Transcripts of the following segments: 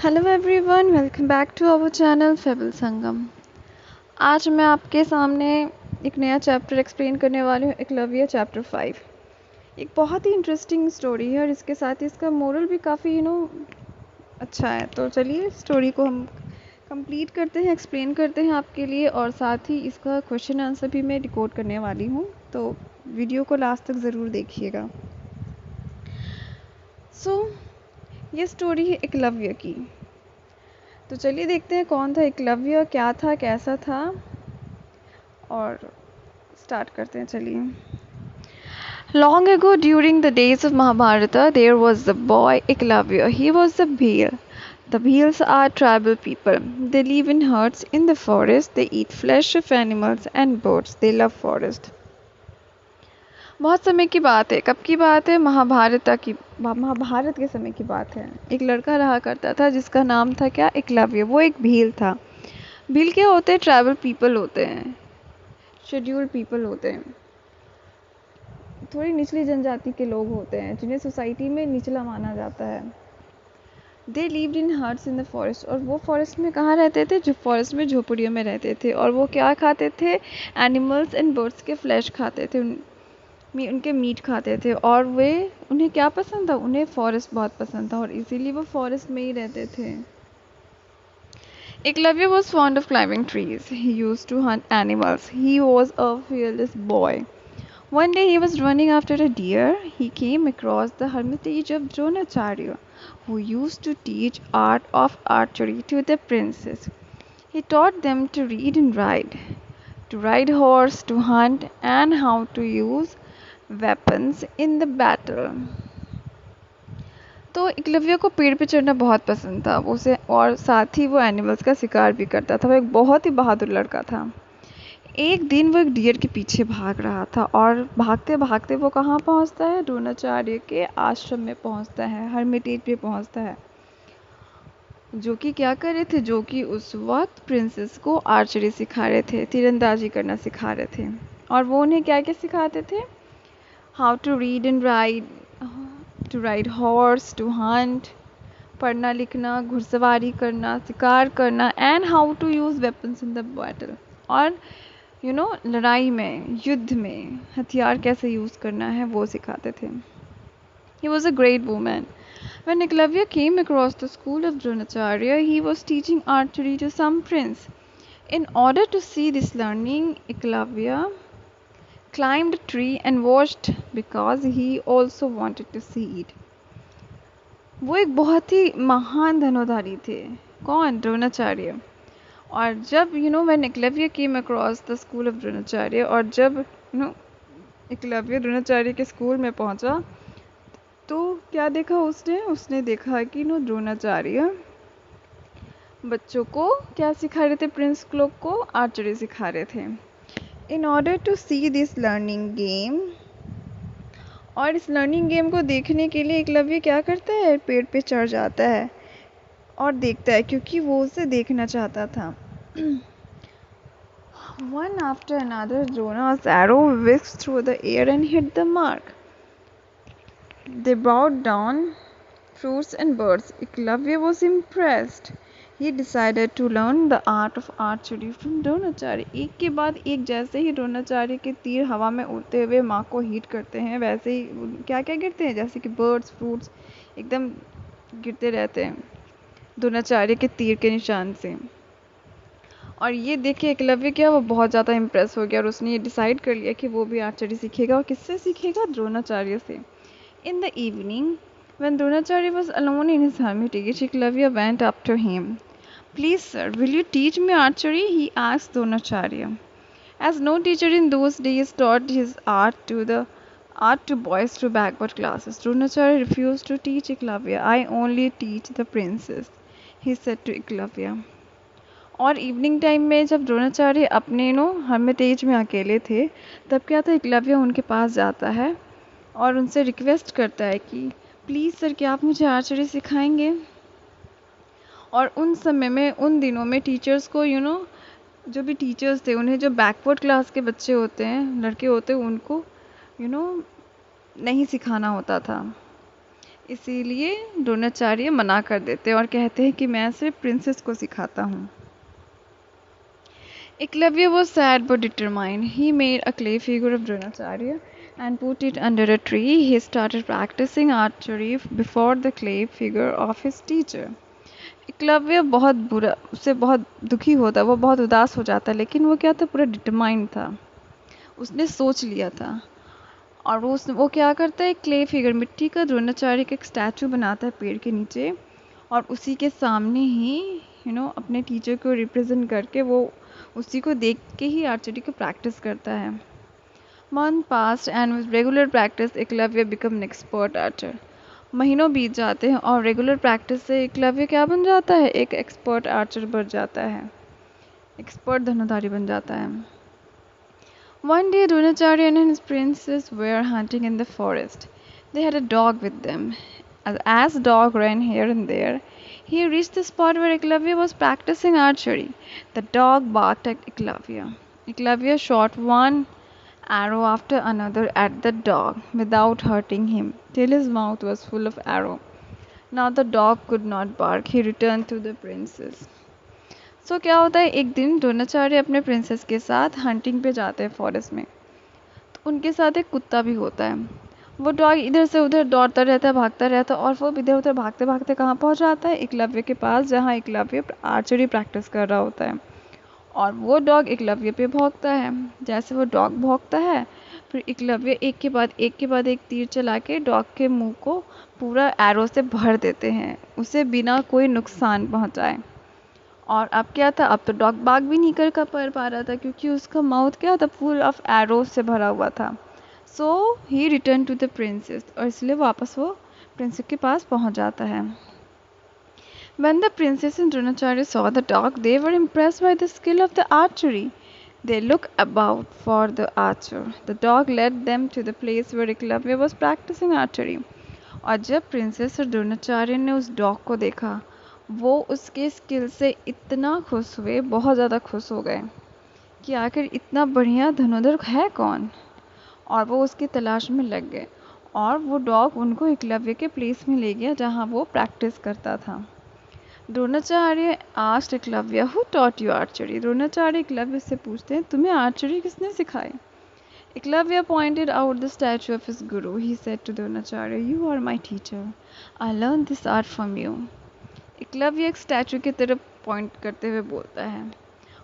Hello everyone, welcome back to our channel fable Sangam. आज मैं आपके सामने एक नया चैप्टर एक्सप्लेन करने वाली हूँ, एकलव्य चैप्टर 5। एक बहुत ही इंटरेस्टिंग स्टोरी है और इसके साथ ही इसका मोरल भी काफ़ी अच्छा है। तो चलिए स्टोरी को हम कंप्लीट करते हैं, एक्सप्लेन करते हैं आपके लिए, और साथ ही इसका क्वेश्चन आंसर भी मैं रिकॉर्ड करने वाली हूँ, तो वीडियो को लास्ट तक ज़रूर देखिएगा। ये स्टोरी है एकलव्य की। तो चलिए देखते हैं कौन था एकलव्य, क्या था, कैसा था, और स्टार्ट करते हैं। चलिए। Long ago, during the days of Mahabharata, there was a boy Eklavya. He was a Bhil. The Bhils are tribal people. They live in herds in the forest. They eat flesh of animals and birds. They love forest. बहुत समय की बात है। कब की बात है? महाभारत के समय की बात है। एक लड़का रहा करता था जिसका नाम था क्या? एकलव्य। वो एक भील था। भील क्या होते हैं? ट्राइबल पीपल होते हैं, शेड्यूल्ड पीपल होते हैं, थोड़ी निचली जनजाति के लोग होते हैं जिन्हें सोसाइटी में निचला माना जाता है। They lived in huts in the forest. और वो फॉरेस्ट में कहाँ रहते थे? जो फॉरेस्ट में झोपड़ियों में रहते थे। और वो क्या खाते थे? एनिमल्स एंड बर्ड्स के फ्लैश खाते थे, उनके मीट खाते थे। और वे उन्हें क्या पसंद था? उन्हें फॉरेस्ट बहुत पसंद था और इसीलिए वो फॉरेस्ट में ही रहते थे। Eklavya was fond of climbing trees. He used to hunt animals. He was a fearless boy. One day he was running after a deer. He came across the hermitage of Dronacharya, who used to teach art of archery to the princes. He taught them to read and to ride horse, to hunt, and how to use weapons in the battle. तो एकलव्य को पेड़ पे चढ़ना बहुत पसंद था उसे, और साथ ही वो एनिमल्स का शिकार भी करता था। वो एक बहुत ही बहादुर लड़का था। एक दिन वो एक डियर के पीछे भाग रहा था और भागते भागते वो कहाँ पहुँचता है? द्रोणाचार्य के आश्रम में पहुँचता है, हर्मिटेज पे पहुँचता है, जो कि क्या कर रहे थे? जो कि उस वक्त प्रिंसेस को आर्चरी सिखा रहे थे, तीरंदाजी करना सिखा रहे थे। और वो उन्हें क्या क्या सिखाते थे? How to read and ride, to ride horse, to hunt, पढ़ना लिखना, घुड़सवारी करना, शिकार करना, and how to use weapons in the battle. और लड़ाई में, युद्ध में हथियार कैसे यूज़ करना है वो सिखाते थे। He was a great woman. When Eklavya came across the school of Dronacharya, he was teaching archery to some prince. In order to see this learning, Eklavya climbed a tree and watched because he also wanted to see it. वो एक बहुत ही महान धनुर्धारी थे। कौन? द्रोणाचार्य। और जब when Eklavya came across the school of Dronacharya, और जब एकलव्य द्रोणाचार्य के स्कूल में पहुंचा तो क्या देखा उसने? उसने देखा कि द्रोणाचार्य बच्चों को क्या सिखा रहे थे? प्रिंस लोग को आर्चरी सिखा रहे थे। In order to see this learning game, और इस लर्निंग गेम को देखने के लिए एकलव्य क्या करता है? पेड़ पे चढ़ जाता है और देखता है, क्योंकि वो उसे देखना चाहता था। One after another, Drona's arrow whisked through the air and hit the mark. They brought down fruits and birds. Eklavya was impressed. He decided to learn the art of archery from Dronacharya. एक के बाद एक, जैसे ही द्रोणाचार्य के तीर हवा में उड़ते हुए माँ को हिट करते हैं, वैसे ही क्या क्या गिरते हैं? जैसे कि बर्ड्स, फ्रूट्स एकदम गिरते रहते हैं द्रोणाचार्य के तीर के निशान से। और ये देखिए एकलव्य क्या, वो बहुत ज़्यादा इम्प्रेस हो गया और उसने ये डिसाइड कर लिया कि वो भी आर्चरी सीखेगा। और किससे सीखेगा? द्रोणाचार्य से। In the evening, when Dronacharya was alone in his hermitage, Eklavya went up to him. Please, sir, will you teach me archery? He asked Dronacharya. As no teacher in those days taught his art to boys through backward classes, Dronacharya refused to teach Eklavya. I only teach the princess, he said to Eklavya. और evening time में जब द्रोणाचार्य अपने Hermitage में अकेले थे, तब क्या था? एकलव्य उनके पास जाता है और उनसे रिक्वेस्ट करता है कि प्लीज़ सर, क्या आप मुझे आर्चरी सिखाएंगे? और उन समय में, उन दिनों में टीचर्स को जो भी टीचर्स थे, उन्हें जो बैकवर्ड क्लास के बच्चे होते हैं, लड़के होते हैं, उनको नहीं सिखाना होता था। इसीलिए द्रोणाचार्य मना कर देते हैं और कहते हैं कि मैं सिर्फ प्रिंसेस को सिखाता हूँ। Eklavya was sad but determined. He made a clay figure of Dronacharya and put it under a tree. He started practicing archery before the clay figure of his teacher. Eklavya बहुत बुरा, उससे बहुत दुखी होता, वो बहुत उदास हो जाता, लेकिन वो क्या था, पूरा डिटरमाइंड था, उसने सोच लिया था। और वो क्या करता है, क्ले फिगर, मिट्टी का द्रोणाचार्य का एक स्टैचू बनाता है पेड़ के नीचे, और उसी के सामने ही अपने टीचर को रिप्रेजेंट करके वो उसी को देख के ही आर्चरी की प्रैक्टिस करता है। Month past and with regular practice Eklavya become an expert Archer. महीनों बीत जाते हैं और रेगुलर प्रैक्टिस से एकलव्य क्या बन जाता है, एक एक्सपर्ट आर्चर बन जाता है, एक्सपर्ट धनुधारी बन जाता है। One day Dronacharya and his princess were hunting in the forest. They had a dog with them. As the dog ran here and there, he reached the spot where Eklavya was practicing archery. The dog barked at Eklavya. Eklavya shot one arrow after another at the dog without hurting him till his mouth was full of arrow. Now the dog could not bark. He returned to the princess. क्या होता है, एक दिन द्रोणाचार्य अपने princess के साथ hunting पे जाते हैं फॉरेस्ट में। तो उनके साथ एक कुत्ता भी होता है। वो डॉग इधर से उधर दौड़ता रहता है, भागता रहता है, और वो इधर उधर भागते भागते कहाँ पहुँच जाता है, एकलव्य के पास, जहाँ एकलव्य आर्चरी प्रैक्टिस कर रहा होता है। और वो डॉग एकलव्य पे भौंकता है। जैसे वो डॉग भौंकता है, फिर एकलव्य एक के बाद एक तीर चला के डॉग के मुंह को पूरा एरो से भर देते हैं, उसे बिना कोई नुकसान पहुँचाए। और अब क्या था, अब तो डॉग भाग भी नहीं कर पा रहा था, क्योंकि उसका माउथ क्या था, फुल ऑफ एरोज से भरा हुआ था। सो ही रिटर्न टू द प्रिंसेस, और इसलिए वापस वो प्रिंसेस के पास पहुंच जाता है। When the princess and Dronacharya saw the dog, they were impressed by the skill of the archery. They looked about for the archer. The dog led them to the place where Eklavya was practicing archery. और जब princess और द्रोणाचार्य ने उस dog को देखा, वो उसके skill से इतना खुश हुए, बहुत ज़्यादा खुश हो गए कि आखिर इतना बढ़िया धनुर्धर है कौन, और वो उसकी तलाश में लग गए। और वो डॉग उनको एकलव्य के प्लेस में ले गया जहाँ वो प्रैक्टिस करता था। Dronacharya asked Eklavya, who taught you archery? Dronacharya Eklavya से पूछते हैं, तुम्हें आर्चरी किसने सिखाई? Eklavya pointed out the statue of his guru. He said to Dronacharya, "You are my teacher. I learned this art from you." Eklavya एक स्टैचू की तरफ पॉइंट करते हुए बोलता है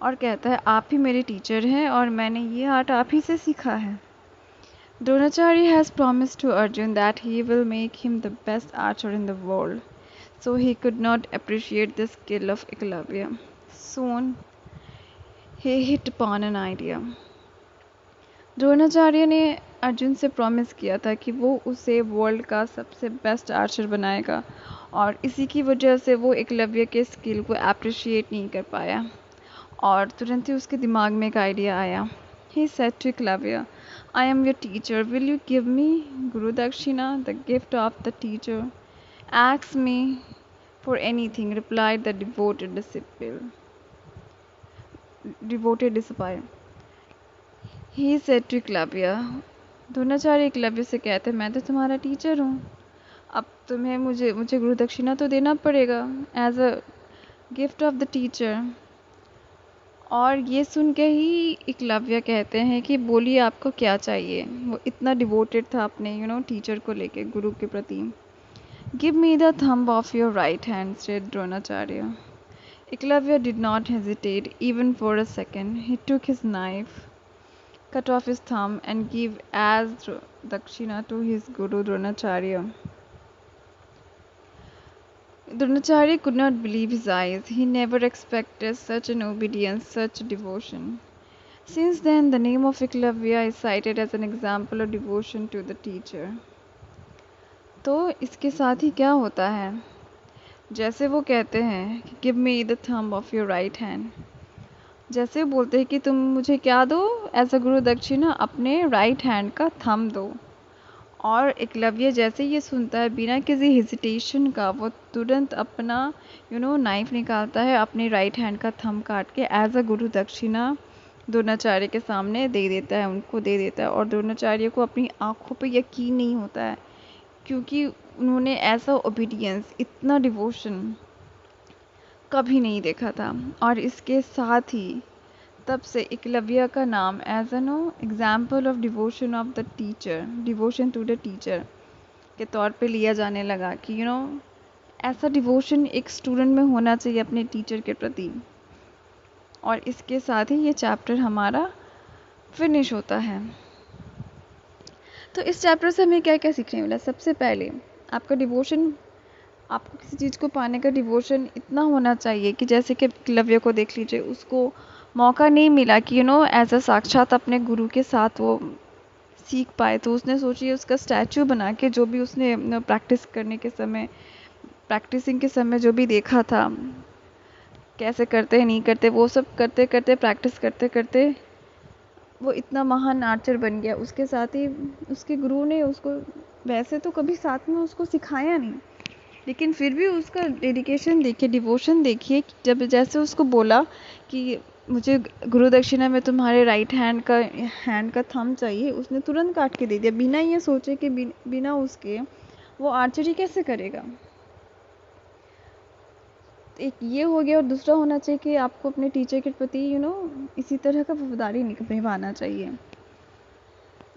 और कहता है, आप ही मेरे टीचर हैं और मैंने ये आर्ट आप ही से सीखा है। Dronacharya has promised to Arjun that he will make him the best archer in the world, so he could not appreciate the skill of Eklavya. Soon he hit upon an idea. Dronacharya ने अर्जुन से promise किया था कि वो उसे world का सबसे best Archer बनाएगा, और इसी की वजह से वो एकलव्य के स्किल को अप्रिशिएट नहीं कर पाया, और तुरंत ही उसके दिमाग में एक आइडिया आया। He said to Eklavya, I am your teacher, will you give me guru dakshina, the gift of the teacher? Ask me for anything, replied the devoted disciple. He said to Eklavya, Dronacharya Eklavya से कहते, मैं तो तुम्हारा टीचर हूँ, अब तुम्हें मुझे गुरु दक्षिणा तो देना पड़ेगा as a gift of the teacher. और ये सुन के ही एकलव्य कहते हैं कि बोलिए आपको क्या चाहिए। वो इतना डिवोटेड था अपने टीचर को लेके, गुरु के प्रति। Give me the thumb of your right hand, said Dronacharya. Eklavya did not hesitate even for a second. He took his knife, cut off his thumb and gave as dakshina to his guru Dronacharya. Dronacharya could not believe his eyes. He never expected such an obedience, such devotion. Since then, the name of Eklavya is cited as an example of devotion to the teacher. तो इसके साथ ही क्या होता है, जैसे वो कहते हैं कि give me the thumb of your right hand, जैसे बोलते हैं कि तुम मुझे क्या दो एज अ गुरु दक्षिणा, अपने राइट हैंड का थंब दो। और एकलव्य जैसे ये सुनता है, बिना किसी हेजिटेशन का वो तुरंत अपना नाइफ निकालता है, अपने राइट हैंड का थंब काट के एज अ गुरु दक्षिणा द्रोणाचार्य के सामने दे देता है, उनको दे देता है। और द्रोणाचार्य को अपनी आँखों पे यकीन नहीं होता है, क्योंकि उन्होंने ऐसा ओबीडियंस, इतना डिवोशन कभी नहीं देखा था। और इसके साथ ही तब से एकलव्य का नाम as an example of devotion of the teacher, devotion to the teacher के तौर पे लिया जाने लगा कि ऐसा डिवोशन एक स्टूडेंट में होना चाहिए अपने टीचर के प्रति। और इसके साथ ही ये चैप्टर हमारा फिनिश होता है। तो इस चैप्टर से हमें क्या क्या सीखने मिला? सबसे पहले आपका डिवोशन, आपको किसी चीज़ को पाने का डिवोशन इतना होना चाहिए कि जैसे कि एकलव्य को देख लीजिए, उसको मौका नहीं मिला कि एज अ साक्षात अपने गुरु के साथ वो सीख पाए। तो उसने सोचिए उसका स्टैचू बना के, जो भी उसने प्रैक्टिस करने के समय, प्रैक्टिसिंग के समय जो भी देखा था, कैसे करते हैं नहीं करते, वो सब करते करते, प्रैक्टिस करते करते वो इतना महान आर्चर बन गया। उसके साथ ही उसके गुरु ने उसको वैसे तो कभी साथ में उसको सिखाया नहीं, लेकिन फिर भी उसका डेडिकेशन देखिए, डिवोशन देखिए। जब जैसे उसको बोला कि मुझे गुरु दक्षिणा में तुम्हारे राइट हैंड का थंब चाहिए, उसने तुरंत काट के दे दिया, बिना ये सोचे कि बिना उसके वो आर्चरी कैसे करेगा। एक ये हो गया। और दूसरा होना चाहिए कि आपको अपने टीचर के प्रति इसी तरह का वफादारी निभाना चाहिए।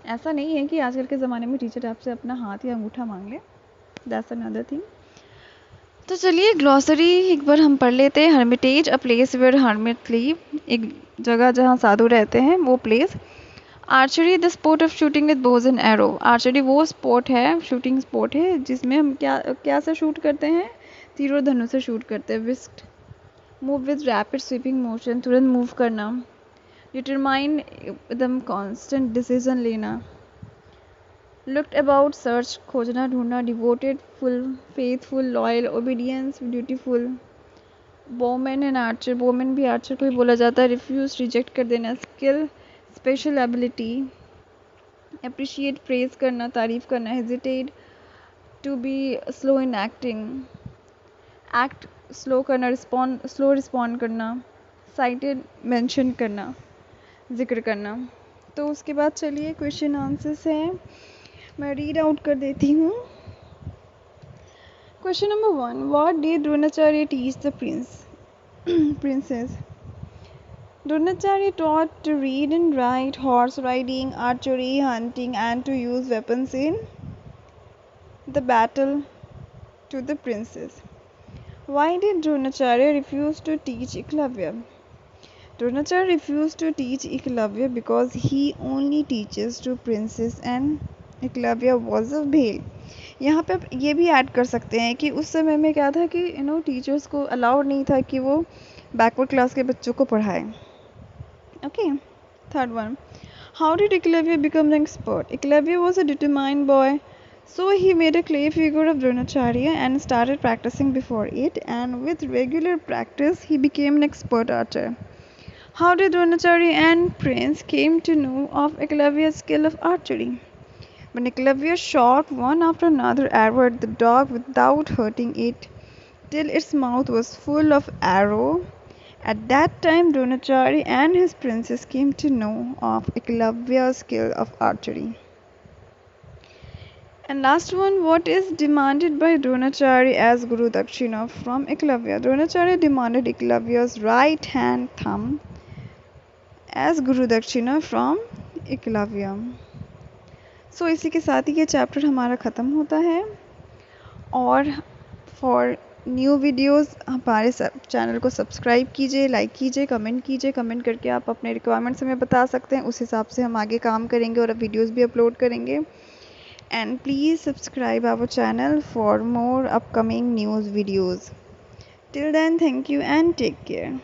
ऐसा नहीं है कि आजकल के ज़माने में टीचर आपसे अपना हाथ या अंगूठा मांग ले, दैट्स अनदर थिंग। तो चलिए ग्लॉसरी एक बार हम पढ़ लेते हैं। Hermitage, a place where hermit live, एक जगह जहाँ साधु रहते हैं, वो place. Archery, the sport of shooting with bows and arrow. Archery वो स्पोर्ट है, शूटिंग स्पोर्ट है, जिसमें हम क्या से शूट करते हैं? तीर और धनुष से शूट करते हैं। Whisk, move with rapid sweeping motion, तुरंत मूव करना। डिटरमाइन, एकदम कॉन्स्टेंट डिसीजन लेना। लुक्ड अबाउट, सर्च, खोजना ढूंढना। Devoted, full, faithful, loyal, obedience, dutiful. Bowman and archer, bowman भी आर्चर को ही बोला जाता है। रिफ्यूज, रिजेक्ट कर देना। Skill, special ability. Appreciate, praise करना, तारीफ करना। Hesitate, to be slow in acting, act slow करना। रिस्पॉन्ड, स्लो रिस्पॉन्ड करना। साइटेड, मेंशन करना, जिक्र करना। तो उसके बाद चलिए क्वेश्चन आंसर्स हैं, मैं रीड आउट कर देती हूँ। Question number 1, what did Dronacharya teach the princess? Dronacharya taught to read and write, horse riding, archery, hunting, and to use weapons in the battle to the princess. Why did Dronacharya refuse to teach Eklavya? Dronacharya refused to teach Eklavya because he only teaches to princess and Eklavya was a bhel. यहाँ पे आप ये भी add कर सकते हैं कि उस समय में क्या था कि टीचर्स को अलाउड नहीं था कि वो बैकवर्ड क्लास के बच्चों को पढ़ाए। Okay, third one, how did Eklavya become an expert? Eklavya was a determined boy, so he made a clay figure of Dronacharya and started practicing before it, and with regular practice he became an expert archer. How did Dronacharya and Prince came to know of Eklavya's skill of archery? When Eklavya shot one after another arrow at the dog without hurting it till its mouth was full of arrow, at that time Dronacharya and his princess came to know of Eklavya's skill of archery. And last one, what is demanded by Dronacharya as Guru Dakshina from Eklavya? Dronacharya demanded Eklavya's right hand thumb as Guru Dakshina from Eklavya. सो इसी के साथ ही ये chapter हमारा ख़त्म होता है। और for new videos हमारे चैनल को सब्सक्राइब कीजिए, लाइक कीजिए, कमेंट कीजिए। कमेंट करके आप अपने रिक्वायरमेंट्स हमें बता सकते हैं, उस हिसाब से हम आगे काम करेंगे और अब वीडियोस भी अपलोड करेंगे। And please subscribe our channel for more upcoming news videos. Till then, thank you and take care.